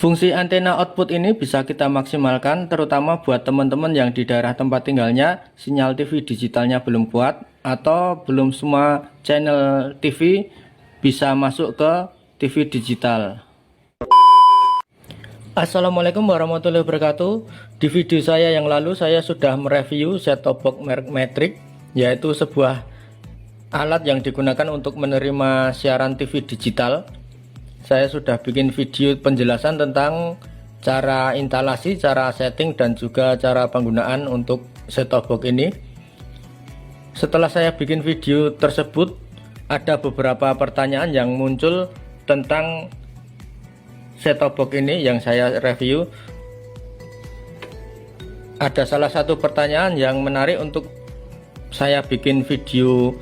Fungsi antena output ini bisa kita maksimalkan terutama buat teman-teman yang di daerah tempat tinggalnya sinyal TV digitalnya belum kuat atau belum semua channel TV bisa masuk ke TV digital. Assalamualaikum warahmatullahi wabarakatuh. Di video saya yang lalu saya sudah mereview set-top box merek Matrix, yaitu sebuah alat yang digunakan untuk menerima siaran TV digital. Saya sudah bikin video penjelasan tentang cara instalasi, cara setting, dan juga cara penggunaan untuk set-top box ini. Setelah saya bikin video tersebut, ada beberapa pertanyaan yang muncul tentang set-top box ini yang saya review. Ada salah satu pertanyaan yang menarik untuk saya bikin video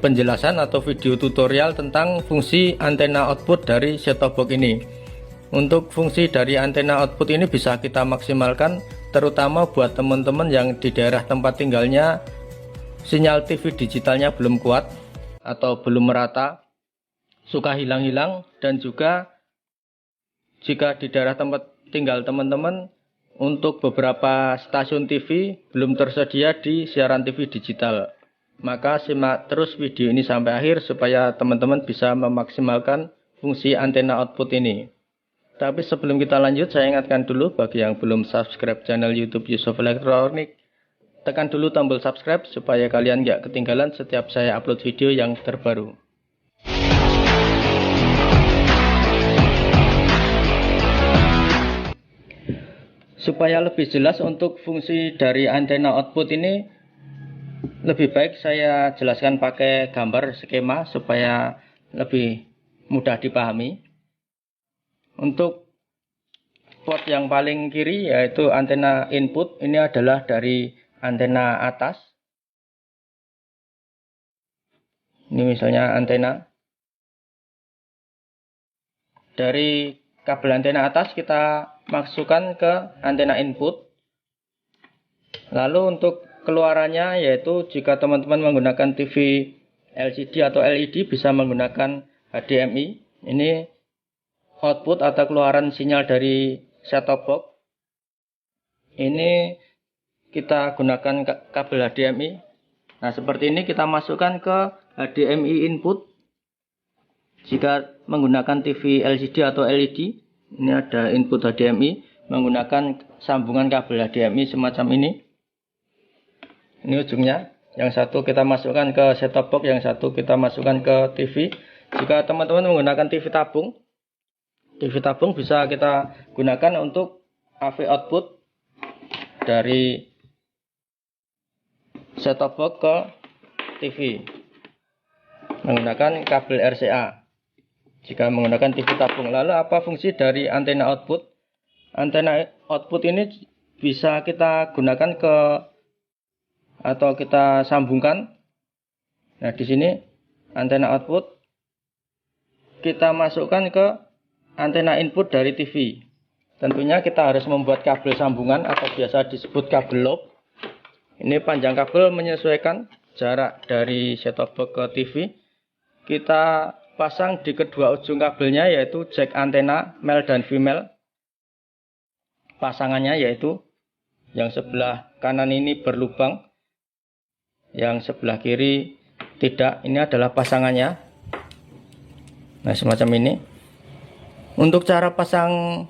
penjelasan atau video tutorial tentang fungsi antena output dari set-top box ini. Untuk fungsi dari antena output ini bisa kita maksimalkan terutama buat teman-teman yang di daerah tempat tinggalnya sinyal TV digitalnya belum kuat atau belum merata, suka hilang-hilang, dan juga jika di daerah tempat tinggal teman-teman untuk beberapa stasiun TV belum tersedia di siaran TV digital. Maka simak terus video ini sampai akhir supaya teman-teman bisa memaksimalkan fungsi antena output ini. Tapi sebelum kita lanjut, saya ingatkan dulu bagi yang belum subscribe channel YouTube Yusuf Elektronik, tekan dulu tombol subscribe supaya kalian gak ketinggalan setiap saya upload video yang terbaru. Supaya lebih jelas untuk fungsi dari antena output ini, lebih baik saya jelaskan pakai gambar skema supaya lebih mudah dipahami. Untuk port yang paling kiri yaitu antena input, ini adalah dari antena atas. Ini misalnya antena. Dari kabel antena atas kita masukkan ke antena input. Lalu untuk keluarannya yaitu jika teman-teman menggunakan TV LCD atau LED bisa menggunakan HDMI. Ini output atau keluaran sinyal dari set-top box. Ini kita gunakan kabel HDMI. Nah, seperti ini kita masukkan ke HDMI input. Jika menggunakan TV LCD atau LED, ini ada input HDMI menggunakan sambungan kabel HDMI semacam ini. Ini ujungnya, yang satu kita masukkan ke set-top box, yang satu kita masukkan ke TV. Jika teman-teman menggunakan TV tabung bisa kita gunakan untuk AV output dari set-top box ke TV menggunakan kabel RCA. Jika menggunakan TV tabung, lalu apa fungsi dari antena output? Antena output ini bisa kita gunakan atau kita sambungkan. Nah, di sini antena output kita masukkan ke antena input dari TV. Tentunya kita harus membuat kabel sambungan atau biasa disebut kabel loop. Ini panjang kabel menyesuaikan jarak dari set-top box ke TV. Kita pasang di kedua ujung kabelnya yaitu jack antena male dan female. Pasangannya yaitu yang sebelah kanan ini berlubang, yang sebelah kiri tidak. Ini adalah pasangannya. Nah, semacam ini. Untuk cara pasang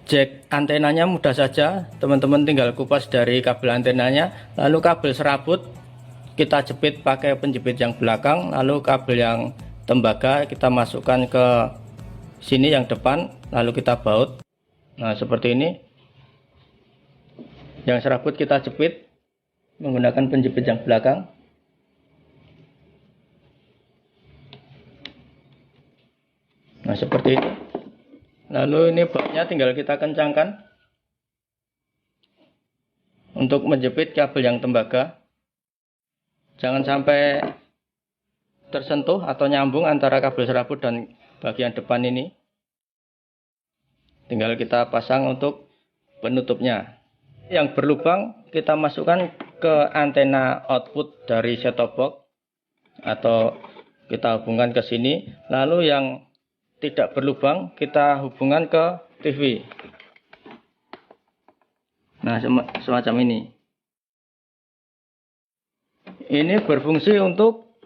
jack antenanya mudah saja. Teman-teman tinggal kupas dari kabel antenanya, lalu kabel serabut kita jepit pakai penjepit yang belakang, lalu kabel yang tembaga kita masukkan ke sini yang depan, lalu kita baut. Nah, seperti ini. Yang serabut kita jepit menggunakan penjepit yang belakang. Nah, seperti itu. Lalu ini bautnya tinggal kita kencangkan untuk menjepit kabel yang tembaga. Jangan sampai tersentuh atau nyambung antara kabel serabut dan bagian depan ini. Tinggal kita pasang untuk penutupnya. Yang berlubang kita masukkan ke antena output dari set-top box atau kita hubungkan ke sini. Lalu yang tidak berlubang kita hubungkan ke TV. Nah, semacam ini. Ini berfungsi untuk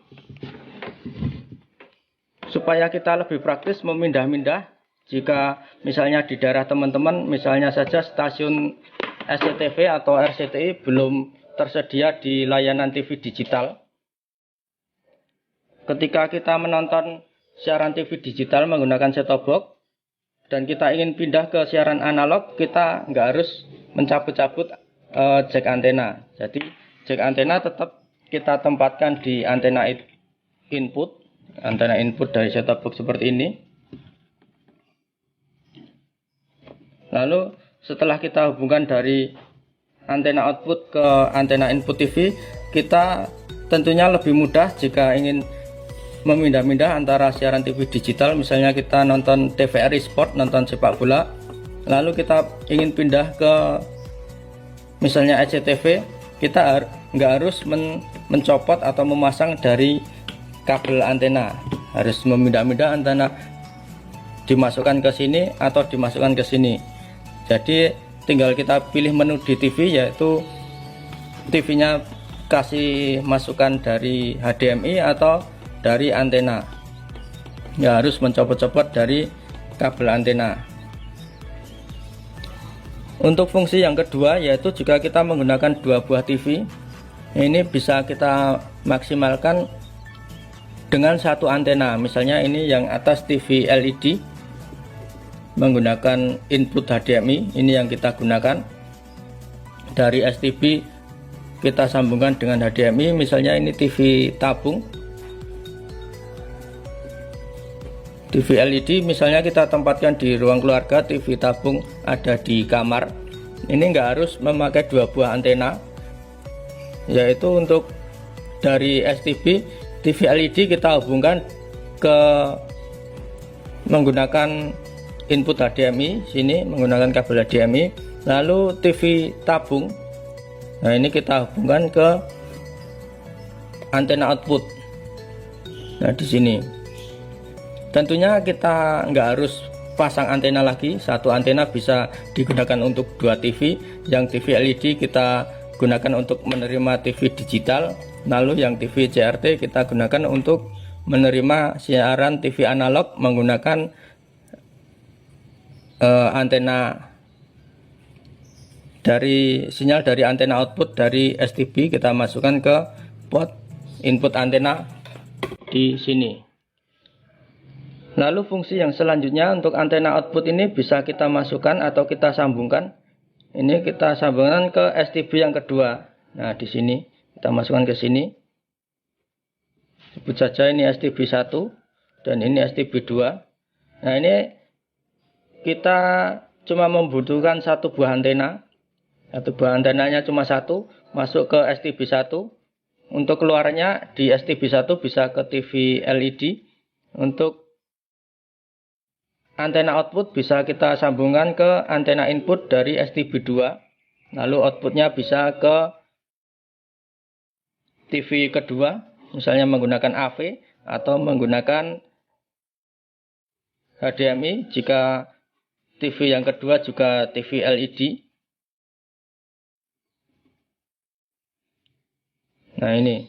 supaya kita lebih praktis memindah-mindah. Jika misalnya di daerah teman-teman, misalnya saja stasiun SCTV atau RCTI belum tersedia di layanan TV digital. Ketika kita menonton siaran TV digital menggunakan set-top box dan kita ingin pindah ke siaran analog, kita nggak harus mencabut-cabut jack antena. Jadi jack antena tetap kita tempatkan di antena input dari set-top box seperti ini. Lalu setelah kita hubungkan dari antena output ke antena input TV, kita tentunya lebih mudah jika ingin memindah-mindah antara siaran TV digital. Misalnya kita nonton TVRI Sport, nonton sepak bola, lalu kita ingin pindah ke misalnya SCTV, kita nggak harus mencopot atau memasang dari kabel antena, harus memindah-mindah antena dimasukkan ke sini atau dimasukkan ke sini. Jadi tinggal kita pilih menu di TV, yaitu TV-nya kasih masukan dari HDMI atau dari antena. Ya, harus mencopot-copot dari kabel antena. Untuk fungsi yang kedua, yaitu jika kita menggunakan dua buah TV, ini bisa kita maksimalkan dengan satu antena. Misalnya ini yang atas TV LED menggunakan input HDMI, ini yang kita gunakan. Dari STB kita sambungkan dengan HDMI, misalnya ini TV tabung, TV LED misalnya kita tempatkan di ruang keluarga, TV tabung ada di kamar. Ini nggak harus memakai dua buah antena, yaitu untuk dari STB TV LED kita hubungkan ke menggunakan input HDMI, sini menggunakan kabel HDMI. Lalu TV tabung, nah ini kita hubungkan ke antena output. Nah di sini tentunya kita nggak harus pasang antena lagi, satu antena bisa digunakan untuk dua TV. Yang TV LED kita gunakan untuk menerima TV digital, lalu yang TV CRT kita gunakan untuk menerima siaran TV analog menggunakan antena dari sinyal dari antena output dari STB, kita masukkan ke port input antena di sini. Lalu fungsi yang selanjutnya untuk antena output ini bisa kita masukkan atau kita sambungkan. Ini kita sambungkan ke STB yang kedua. Nah, di sini kita masukkan ke sini. Sebut saja ini STB 1 dan ini STB 2. Nah, ini kita cuma membutuhkan satu buah antena. Satu buah antenanya cuma satu, masuk ke STB 1. Untuk keluarnya di STB 1 bisa ke TV LED. Untuk antena output bisa kita sambungkan ke antena input dari STB 2. Lalu outputnya bisa ke TV kedua, misalnya menggunakan AV atau menggunakan HDMI jika TV yang kedua juga TV LED. Nah ini,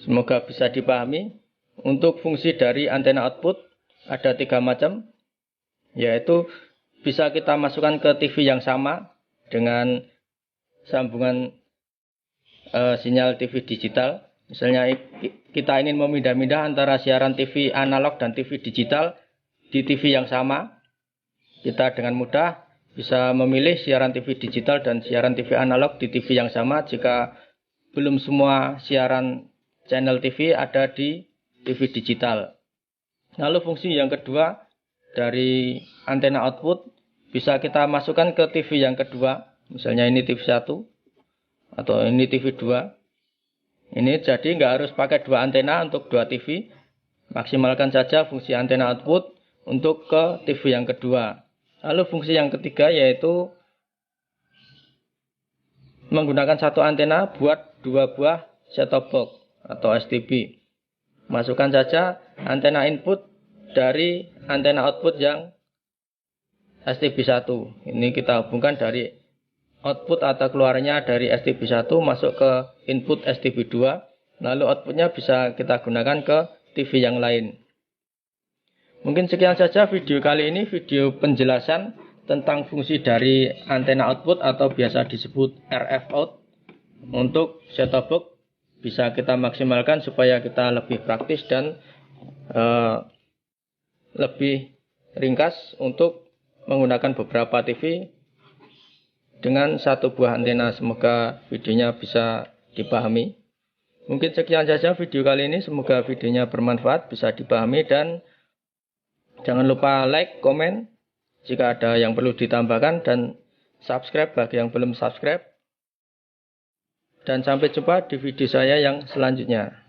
semoga bisa dipahami. Untuk fungsi dari antena output ada 3 macam, yaitu bisa kita masukkan ke TV yang sama dengan sambungan sinyal TV digital. Misalnya kita ingin memindah-mindah antara siaran TV analog dan TV digital di TV yang sama, kita dengan mudah bisa memilih siaran TV digital dan siaran TV analog di TV yang sama jika belum semua siaran channel TV ada di TV digital. Lalu fungsi yang kedua dari antena output bisa kita masukkan ke TV yang kedua, misalnya ini TV 1 atau ini TV 2. Ini jadi nggak harus pakai dua antena untuk dua TV, maksimalkan saja fungsi antena output untuk ke TV yang kedua. Lalu fungsi yang ketiga yaitu menggunakan satu antena buat dua buah set-top box atau STB. Masukkan saja antena input dari antena output yang STB1. Ini kita hubungkan dari output atau keluarnya dari STB1 masuk ke input STB2. Lalu outputnya bisa kita gunakan ke TV yang lain. Mungkin sekian saja video kali ini, video penjelasan tentang fungsi dari antena output atau biasa disebut RF out. Untuk set-top box bisa kita maksimalkan supaya kita lebih praktis dan lebih ringkas untuk menggunakan beberapa TV dengan satu buah antena. Semoga videonya bisa dipahami. Mungkin sekian saja video kali ini. Semoga videonya bermanfaat, bisa dipahami, dan jangan lupa like, komen jika ada yang perlu ditambahkan, dan subscribe bagi yang belum subscribe. Dan sampai jumpa di video saya yang selanjutnya.